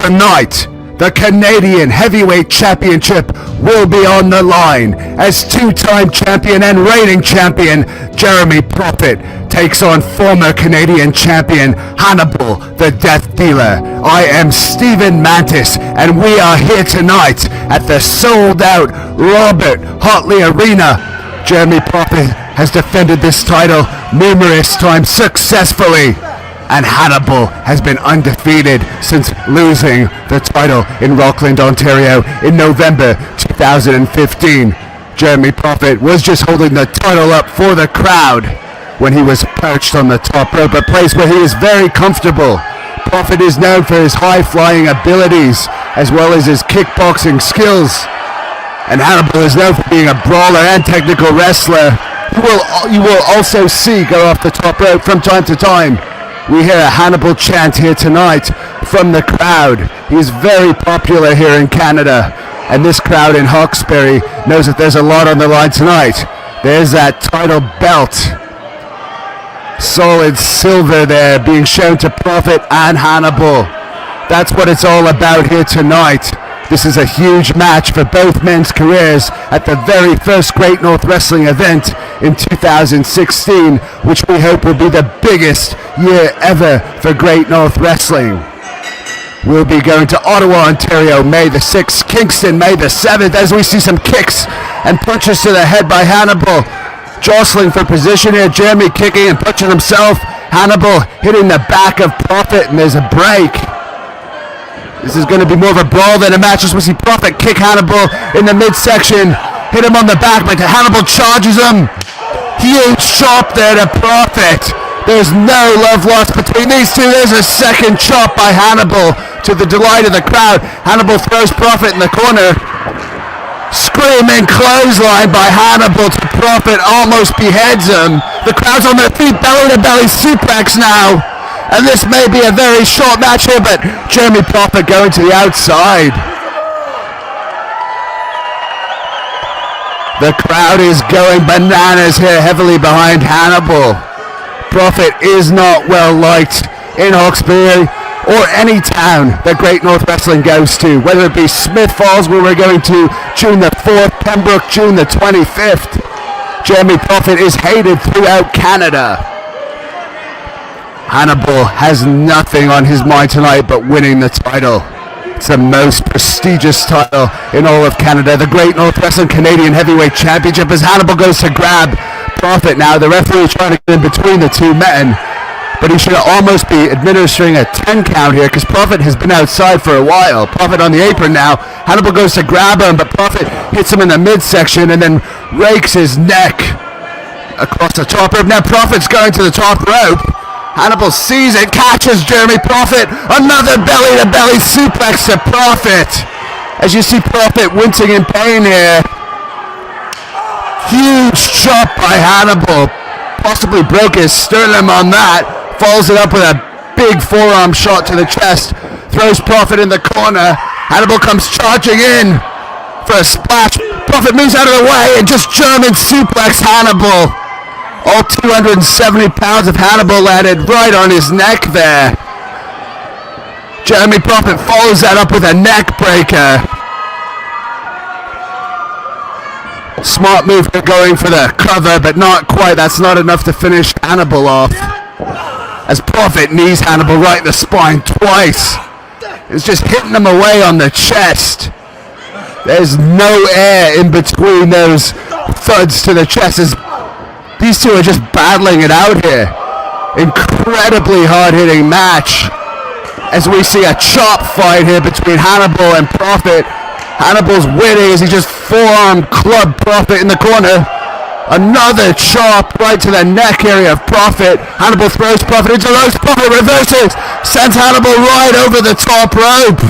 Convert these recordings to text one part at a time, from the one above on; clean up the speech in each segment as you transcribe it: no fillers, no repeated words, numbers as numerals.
Tonight, the Canadian Heavyweight Championship will be on the line as two-time champion and reigning champion Jeremy Prophet takes on former Canadian champion Hannibal, the Death Dealer. I am Stephen Mantis, and we are here tonight at the sold-out Robert Hotley Arena. Jeremy Prophet has defended this title numerous times successfully, and Hannibal has been undefeated since losing the title in Rockland, Ontario in November 2015. Jeremy Prophet was just holding the title up for the crowd when he was perched on the top rope, a place where he is very comfortable. Prophet is known for his high-flying abilities as well as his kickboxing skills, and Hannibal is known for being a brawler and technical wrestler. You will also see go off the top rope from time to time. We hear a Hannibal chant here tonight from the crowd. He's very popular here in Canada, and this crowd in Hawkesbury knows that there's a lot on the line tonight. There's that title belt, solid silver there, being shown to Prophet and Hannibal. That's what it's all about here tonight. This is a huge match for both men's careers at the very first Great North Wrestling event in 2016, which we hope will be the biggest year ever for Great North Wrestling. We'll be going to Ottawa, Ontario, May the 6th, Kingston, May the 7th, as we see some kicks and punches to the head by Hannibal. Jostling for position here, Jeremy kicking and punching himself. Hannibal hitting the back of Prophet, and there's a break. This is going to be more of a brawl than a match, as we see Prophet kick Hannibal in the midsection, hit him on the back, but Hannibal charges him. Huge chop there to Prophet. There's no love lost between these two. There's a second chop by Hannibal to the delight of the crowd. Hannibal throws Prophet in the corner. Screaming clothesline by Hannibal to Prophet, almost beheads him. The crowd's on their feet, belly to belly suplex now. And this may be a very short match here, but Jeremy Prophet going to the outside. The crowd is going bananas here, heavily behind Hannibal. Prophet is not well liked in Hawkesbury or any town that Great North Wrestling goes to, whether it be Smith Falls, where we're going to June the 4th, Pembroke, June the 25th. Jeremy Prophet is hated throughout Canada. Hannibal has nothing on his mind tonight but winning the title. It's the most prestigious title in all of Canada, the Great North Wrestling Canadian Heavyweight Championship, as Hannibal goes to grab Prophet now. The referee trying to get in between the two men, but he should almost be administering a 10 count here because Prophet has been outside for a while. Prophet on the apron now. Hannibal goes to grab him, but Prophet hits him in the midsection and then rakes his neck across the top rope. Now Prophet's going to the top rope. Hannibal sees it, catches Jeremy Prophet. Another belly-to-belly suplex to Prophet. As you see Prophet wincing in pain here. Huge chop by Hannibal. Possibly broke his sternum on that. Follows it up with a big forearm shot to the chest. Throws Prophet in the corner. Hannibal comes charging in for a splash. Prophet moves out of the way and just German suplex Hannibal. All 270 pounds of Hannibal landed right on his neck there. Jeremy Prophet follows that up with a neck breaker. Smart move going for the cover, but not quite. That's not enough to finish Hannibal off. As Prophet knees Hannibal right in the spine twice. It's just hitting him away on the chest. There's no air in between those thuds to the chest. These two are just battling it out here. Incredibly hard-hitting match. As we see a chop fight here between Hannibal and Prophet. Hannibal's winning as he just forearm club Prophet in the corner. Another chop right to the neck area of Prophet. Hannibal throws Prophet into the ropes. Prophet reverses. Sends Hannibal right over the top rope.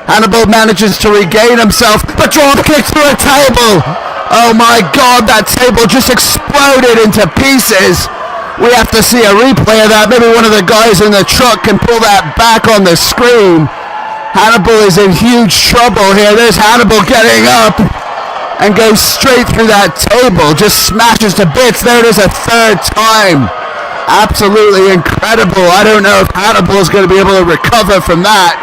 Hannibal manages to regain himself, but drop kick through a table. Oh my God, that table just exploded into pieces. We have to see a replay of that. Maybe one of the guys in the truck can pull that back on the screen. Hannibal is in huge trouble here. There's Hannibal getting up and goes straight through that table. Just smashes to bits. There it is a third time. Absolutely incredible. I don't know if Hannibal is going to be able to recover from that.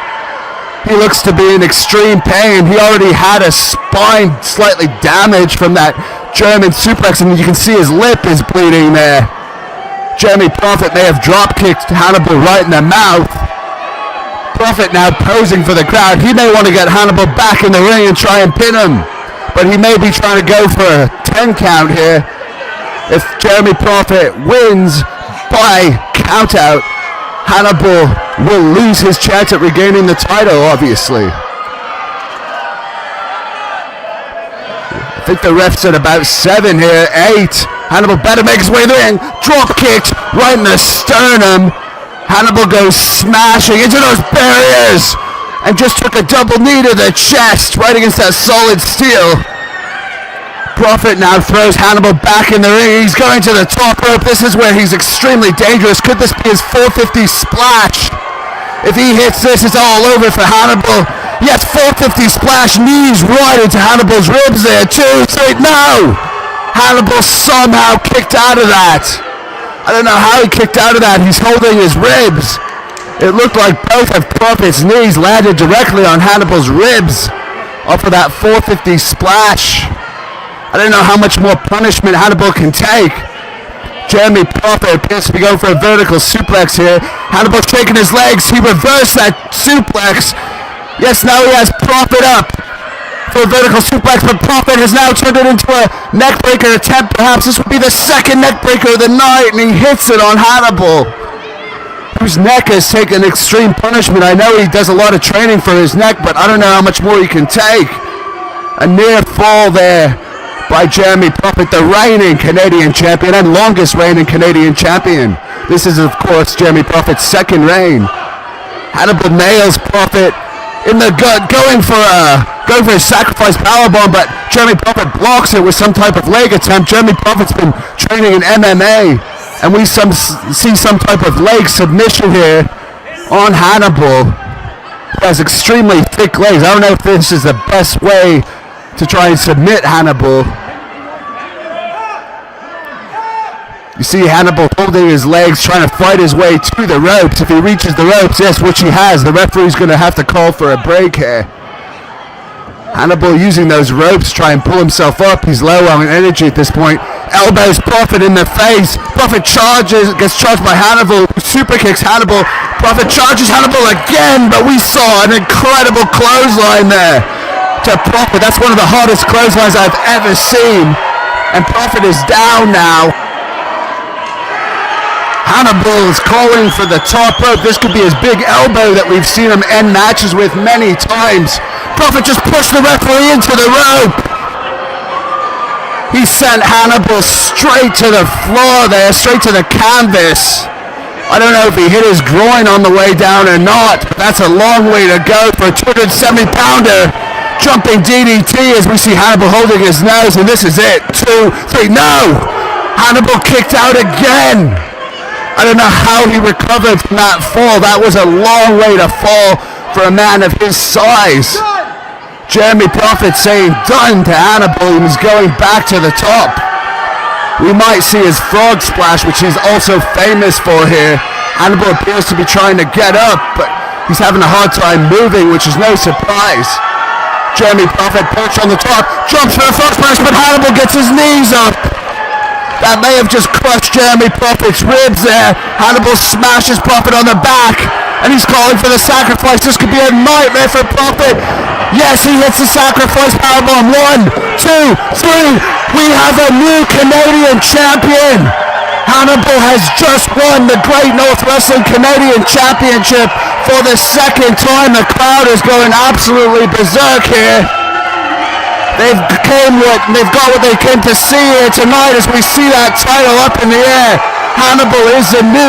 He looks to be in extreme pain. He already had a spine slightly damaged from that German suplex, and you can see his lip is bleeding there. Jeremy Prophet may have drop-kicked Hannibal right in the mouth. Prophet now posing for the crowd. He may want to get Hannibal back in the ring and try and pin him, but he may be trying to go for a 10 count here. If Jeremy Prophet wins by countout, Hannibal will lose his chance at regaining the title, obviously. I think the ref said about 7 here, 8. Hannibal better make his way in the ring. Drop kicked right in the sternum. Hannibal goes smashing into those barriers and just took a double knee to the chest right against that solid steel. Prophet now throws Hannibal back in the ring. He's going to the top rope. This is where he's extremely dangerous. Could this be his 450 splash? If he hits this, it's all over for Hannibal. Yes, 450 splash, knees right into Hannibal's ribs there. 2, 3, no! Hannibal somehow kicked out of that. I don't know how he kicked out of that. He's holding his ribs. It looked like both of Prophet's knees landed directly on Hannibal's ribs off of that 450 splash. I don't know how much more punishment Hannibal can take. Jeremy Prophet appears to be going for a vertical suplex here. Hannibal shaking his legs. He reversed that suplex. Yes, now he has Prophet up for a vertical suplex, but Prophet has now turned it into a neckbreaker attempt. Perhaps this would be the second neckbreaker of the night, and he hits it on Hannibal, whose neck has taken extreme punishment. I know he does a lot of training for his neck, but I don't know how much more he can take. A near fall there by Jeremy Prophet, the reigning Canadian champion and longest reigning Canadian champion. This is, of course, Jeremy Prophet's second reign. Hannibal nails Prophet in the gut, going for a sacrifice powerbomb, but Jeremy Prophet blocks it with some type of leg attempt. Jeremy Prophet's been training in MMA, and we see some type of leg submission here on Hannibal. He has extremely thick legs. I don't know if this is the best way to try and submit Hannibal. You see Hannibal holding his legs, trying to fight his way to the ropes. If he reaches the ropes, yes, which he has, the referee's going to have to call for a break here. Hannibal using those ropes, try and pull himself up. He's low on energy at this point. Elbows Prophet in the face. Prophet charges, gets charged by Hannibal, super kicks Hannibal. Prophet charges Hannibal again, but we saw an incredible clothesline there to Prophet. That's one of the hardest clotheslines I've ever seen. And Prophet is down now. Hannibal is calling for the top rope. This could be his big elbow that we've seen him end matches with many times. Prophet just pushed the referee into the rope. He sent Hannibal straight to the floor there, straight to the canvas. I don't know if he hit his groin on the way down or not, but that's a long way to go for a 270-pounder. Jumping DDT as we see Hannibal holding his nose, and this is it. 2, 3, no! Hannibal kicked out again. I don't know how he recovered from that fall. That was a long way to fall for a man of his size. Jeremy Prophet saying done to Hannibal, and he's going back to the top. We might see his frog splash, which he's also famous for here. Hannibal appears to be trying to get up, but he's having a hard time moving, which is no surprise. Jeremy Prophet perched on the top, jumps for the frog splash, but Hannibal gets his knees up. That may have just crushed Jeremy Prophet's ribs there. Hannibal smashes Prophet on the back, and he's calling for the sacrifice. This could be a nightmare for Prophet. Yes, he hits the sacrifice powerbomb. 1, 2, 3. We have a new Canadian champion. Hannibal has just won the Great North Wrestling Canadian Championship for the second time. The crowd is going absolutely berserk here. They've got what they came to see here tonight as we see that title up in the air. Hannibal is the new